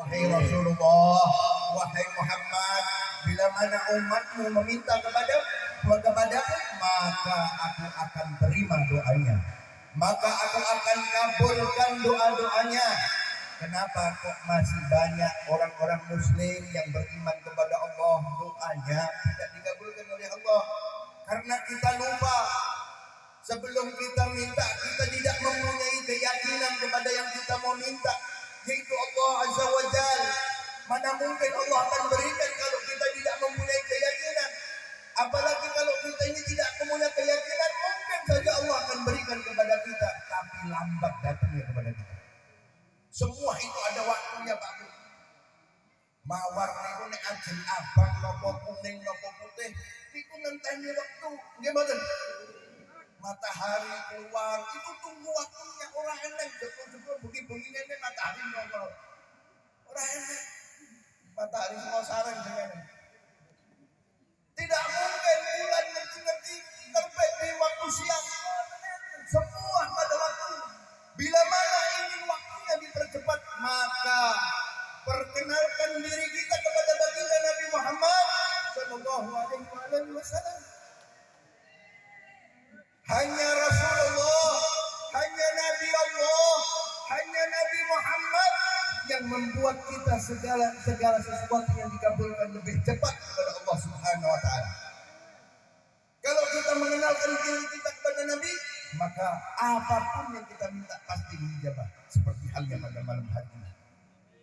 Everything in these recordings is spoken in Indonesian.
Hai Rasulullah, wahai Muhammad, bila mana umatmu meminta kepadamu, maka aku akan terima doanya, maka aku akan kabulkan doa-doanya. Kenapa kok masih banyak orang-orang muslim yang beriman kepada Allah, doanya tidak dikabulkan oleh Allah? Karena kita lupa, sebelum kita minta, kita tidak mempunyai keyakinan kepada yang kita mau minta, yaitu Allah Azza wa Jalla. Mana mungkin Allah akan berikan kalau kita tidak mempunyai keyakinan? Apalagi kalau kita ini tidak mempunyai keyakinan, mungkin saja Allah akan berikan kepada kita, tapi lambat datangnya kepada kita. Semua itu ada waktunya, Pak Bu. Mawar niku nek ajeng abang nopo kuning nopo putih niku ngenteni waktu. Nggih mboten? Matahari keluar itu tunggu waktunya, ora enek jebul-jebul bengi-bengi ngene matahari nopo. Ora enek. Matahari mau sareng dengan. Tidak mungkin bulan ngerti-ngerti terbit di waktu siang. Semua pada waktu. Bila mana ingin waktunya dipercepat, maka perkenalkan diri kita kepada baginda Nabi Muhammad sallallahu alaihi wasallam. Hanya Rasulullah, hanya Nabi Allah, hanya Nabi Muhammad yang membuat kita segala sesuatu yang dikabulkan lebih cepat kepada Allah Subhanahu wa taala. Kalau kita mengenalkan diri kita kepada Nabi, maka apapun yang kita minta pasti dijabah, seperti halnya pada malam hari ini.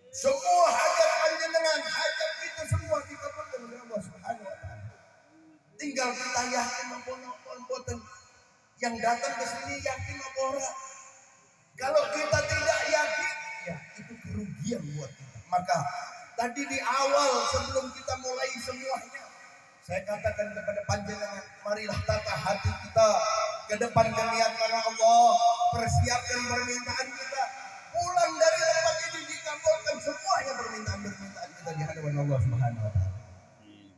Semua hajat panjenengan, hajat kita semua dikabulkan oleh Allah Subhanahu wa taala. Tinggal kita yakin maupun yang datang ke sini yakin apa ora. Kalau kita tidak yakin, ya itu kerugian buat kita. Maka tadi di awal sebelum kita mulai semuanya, saya katakan kepada panjenengan, marilah tata hati kita ke depan niat karena Allah, persiapkan permintaan kita. Pulang dari tempat ini dikabulkan semuanya permintaan kita di hadapan Allah Subhanahu wa taala.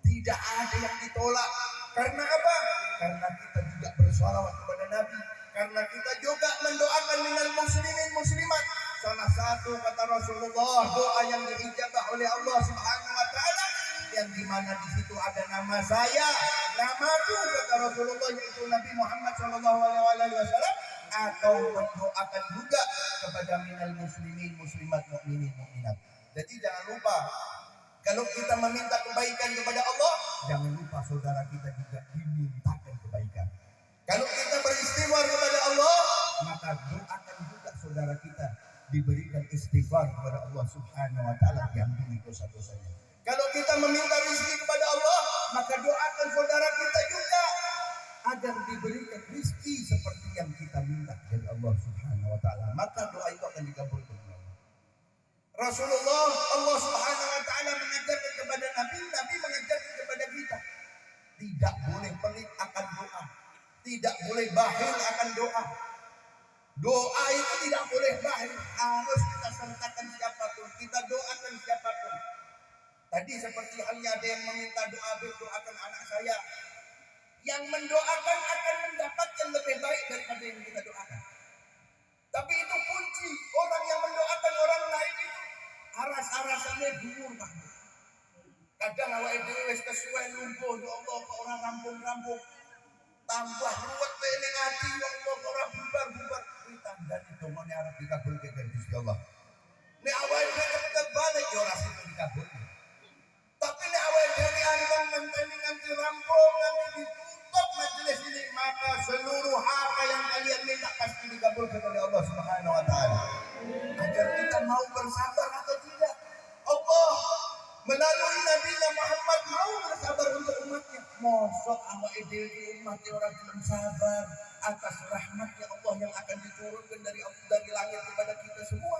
Tidak ada yang ditolak. Karena apa? Karena kita juga bersolawat kepada Nabi. Karena kita juga mendoakan minal muslimin muslimat. Salah satu kata Rasulullah, doa yang diijabah oleh Allah Subhanahu wa taala, yang dimana di situ ada nama saya, namaku kata Rasulullah, yaitu Nabi Muhammad sallallahu alaihi wasallam, atau mendoakan juga kepada minal muslimin muslimat mukminin mukminat. Jadi jangan lupa, kalau kita meminta kebaikan kepada Allah, jangan lupa saudara kita juga dimintakan kebaikan. Kalau kita beristighfar kepada Allah, maka doakan juga saudara kita diberikan istighfar kepada Allah Subhanahu wa taala, diampuni dosa-dosanya. Kalau kita meminta rezeki kepada Allah, maka doakan saudara kita juga agar diberikan rezeki seperti yang kita minta dari Allah Subhanahu wa taala. Maka doa itu akan dikabulkan oleh Allah. Rasulullah, Allah Subhanahu wa taala mengajarkan kepada Nabi, Nabi mengajarkan kepada kita, tidak boleh pelit akan doa, tidak boleh bakhil akan doa. Doa itu tidak boleh bakhil, harus kita sertakan siapapun, kita doakan siapapun. Tadi seperti halnya ada yang meminta doa, doakan anak saya. Yang mendoakan akan mendapatkan lebih baik daripada yang kita doakan. Tapi itu kunci, orang yang mendoakan orang lain itu aras-arasannya dhuwur, Pak. Kadang awake dhewe wis kesuwen lumpuh, ya Allah kok ora rampung-rampung. Tambah ruwet ning ati, ya Allah kok ora bubar-bubar. Kuwi tandane dongane arep dikabulke dari Gusti Allah. Nek awake dhewe cepet balik ya ora sido dikabulke. Tapi nek awake dhewe anteng ngenteni nganti rampung, nganti ditutup majelis ini, maka seluruh apa yang kalian minta pasti dikabulkan oleh Allah Subhanahu wa taala. Agar kita mau bersabar atau tidak. Allah melalui Nabi Muhammad mau bersabar untuk umatnya. Mosok awake dhewe umatnya orang belum sabar atas rahmatnya Allah yang akan diturunkan dari langit kepada kita semua.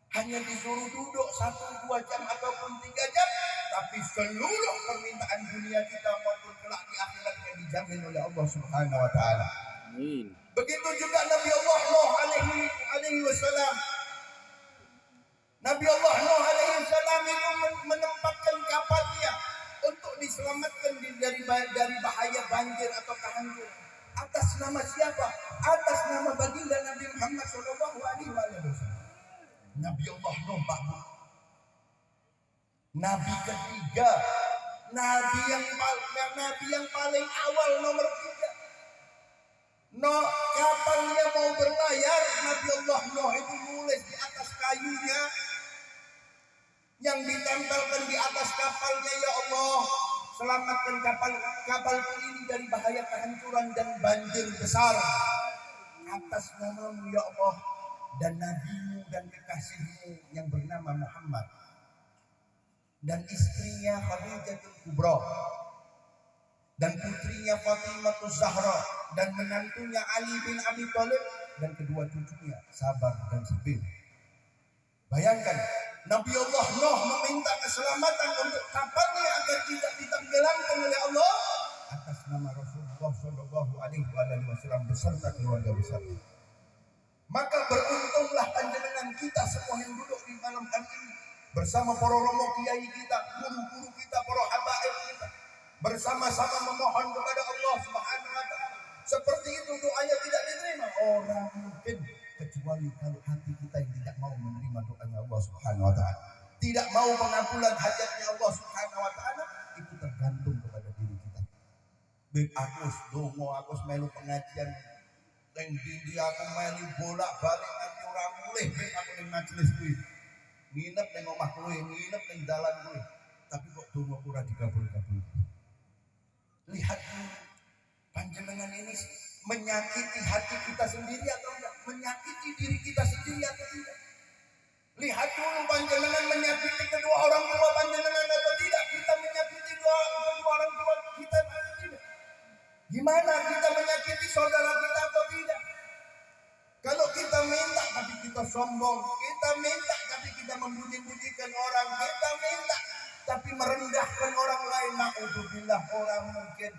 Hanya disuruh duduk 1-2 jam ataupun 3 jam, tapi seluruh permintaan dunia kita maupun kelak di akhiratnya dijamin oleh Allah Subhanahu wa taala. Amin. Begitu juga Nabi Allah Nuh alaihi wasallam. Nabi Allah Nuh alaihi salam itu menempatkan kapalnya untuk diselamatkan dari bahaya banjir atau kehancuran. Atas nama siapa? Atas nama baginda Nabi Muhammad sallallahu alaihi wasallam. Nabi Allah Nuh, Pak. Nabi ketiga, nabi yang paling awal nomor 3. Kapalnya mau berlayar, Nabi Allah Nuh itu nulis di atas kayunya yang ditempelkan di atas kapalnya, ya Allah, selamatkan kapalku ini dari bahaya kehancuran dan banjir besar. Atas namamu ya Allah, dan nabimu dan kekasihmu yang bernama Muhammad, dan istrinya Khadijatul Kubra, dan putrinya Fatimah Zahra, dan menantunya Ali bin Abi Thalib, dan kedua cucunya Sabar dan Sabil. Bayangkan, Nabi Allah Nuh meminta keselamatan untuk kapalnya agar tidak ditenggelamkan oleh Allah atas nama Rasulullah Shallallahu Alaihi Wasallam beserta keluarga besar. Maka beruntunglah panjenengan kita semua yang duduk di malam hari ini bersama para romo kiai kita, guru-guru kita, para habaib kita, bersama-sama memohon kepada Allah Subhanahu wa taala. Seperti itu doanya tidak diterima orang mungkin, kecuali kalau hati kita yang tidak mau menerima doanya Allah Subhanahu wa taala, tidak mau pengampunan hajatnya Allah Subhanahu wa taala, itu tergantung kepada diri kita. Beb aku dongo, aku melu pengajian ning dindi, aku melu bolak-balik nanti ora mulih ben aku ning majelis kuwi. Nginep ning omah kowe, nginep ning dalan kowe. Tapi kok dongo ora dikabul-kabul. Lihat panjenengan ini menyakiti hati kita sendiri atau enggak? Menyakiti diri kita sendiri atau tidak? Lihat dulu panjenengan menyakiti kedua orang tua panjenengan atau tidak? Kita menyakiti kedua orang tua kita atau tidak? Gimana kita menyakiti saudara kita atau tidak? Kalau kita minta tapi kita sombong, kita minta tapi kita memuji-mujikan orang, kita minta tapi merendahkan orang lain, naudzubillah, orang mungkin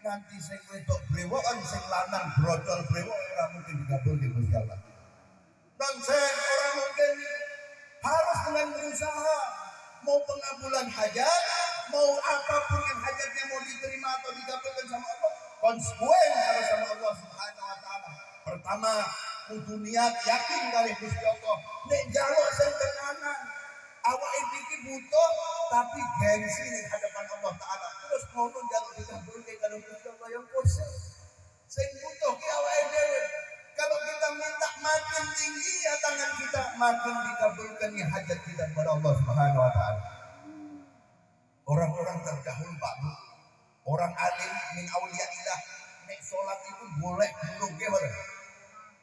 nanti sing wedok brewokan, sing lanang brojol brewok, orang mungkin digabung di Gusti Allah. Nonsen, orang mungkin harus dengan berusaha, mau pengabulan hajat, mau apapun yang hajatnya mau diterima atau digabungkan sama Allah, konsekuen harus sama Allah Subhanahu wa taala. Pertama, kudu niat yakin kali Gusti Allah. Nek njaluk sing tenanan, awake iki butuh tapi gengsi di hadapan Allah taala. Terus ngono njaluk dikabulke kalau Gusti Allah yang kursi. Sing butuh ki awake dhewe. Kalau kita minta makin tinggi ya tangan kita, makin dikabulkan ya hajat kita kepada Allah Subhanahu wa taala. Orang-orang terdahulu Pak Bu, orang alim min auliyaillah, nek salat itu boleh gunung ge bareng.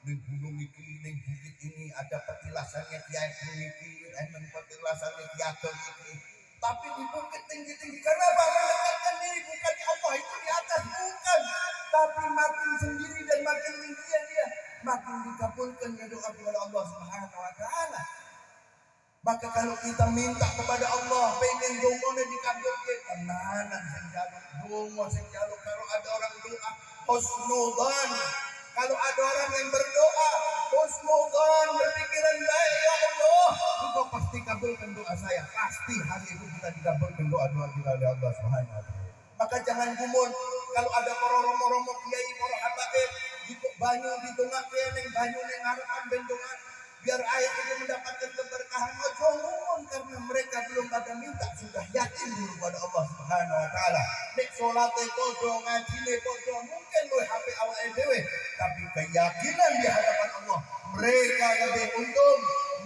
Ning gunung iki, ning bukit ini ada petilasannya Kiai iki, enten petilasannya Kiai iki. Tapi di bukit tinggi-tinggi kenapa mendekatkan diri bukan di Allah itu di atas bukan, tapi makin sendiri dan makin tinggi dia, makin dikabulkan ya doa kepada Allah Subhanahu wa taala. Maka kalau kita minta kepada Allah pengen dongone dikabulkan, tenanan sing jaluk dongo sing jaluk, kalau ada orang doa husnudzan, kalau ada orang yang berdoa husnudzan, berpikiran baik, ya Allah engkau pasti kabulkan doa saya, pasti hari itu kita dikabulkan doa-doa kita oleh Allah Subhanahu wa taala. Maka jangan gumun kalau ada para romo-romo kiai, para habaib di banyu ditungake ning banyu ning ngarepan ben donga biar air itu mendapatkan keberkahan, ojo ngumun karena mereka belum pada minta, sudah yakin dulu kepada Allah Subhanahu wa taala. Nek salate padha, ngajine padha, mungkin luwih HP awake dhewe, tapi keyakinan di hadapan Allah mereka lebih untung,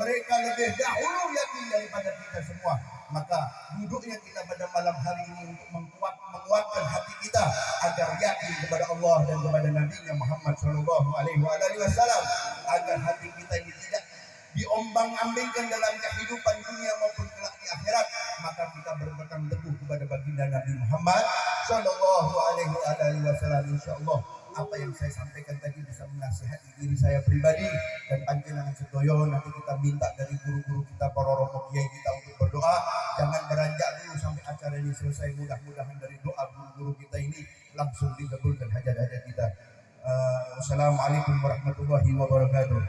mereka lebih dahulu yakin daripada kita semua. Maka duduknya kita pada malam hari ini untuk menguatkan hati kita agar yakin kepada Allah dan kepada Nabi-Nya Muhammad Shallallahu Alaihi Wasallam, agar hati kita ini tidak diombang-ambingkan dalam kehidupan dunia maupun kelak di akhirat. Maka kita berpegang teguh kepada baginda Nabi Muhammad Shallallahu Alaihi Wasallam. Insyaallah apa yang saya sampaikan tadi bisa menasihati diri saya pribadi dan panjenengan sedoyo. Nanti kita minta dari guru-guru kita, para romo kiai kita untuk berdoa. Jangan beranjak dulu sampai acara ini selesai. Mudah-mudahan dari doa guru-guru kita ini langsung dikabulkan hajat-hajat kita. Wassalamualaikum warahmatullahi wabarakatuh.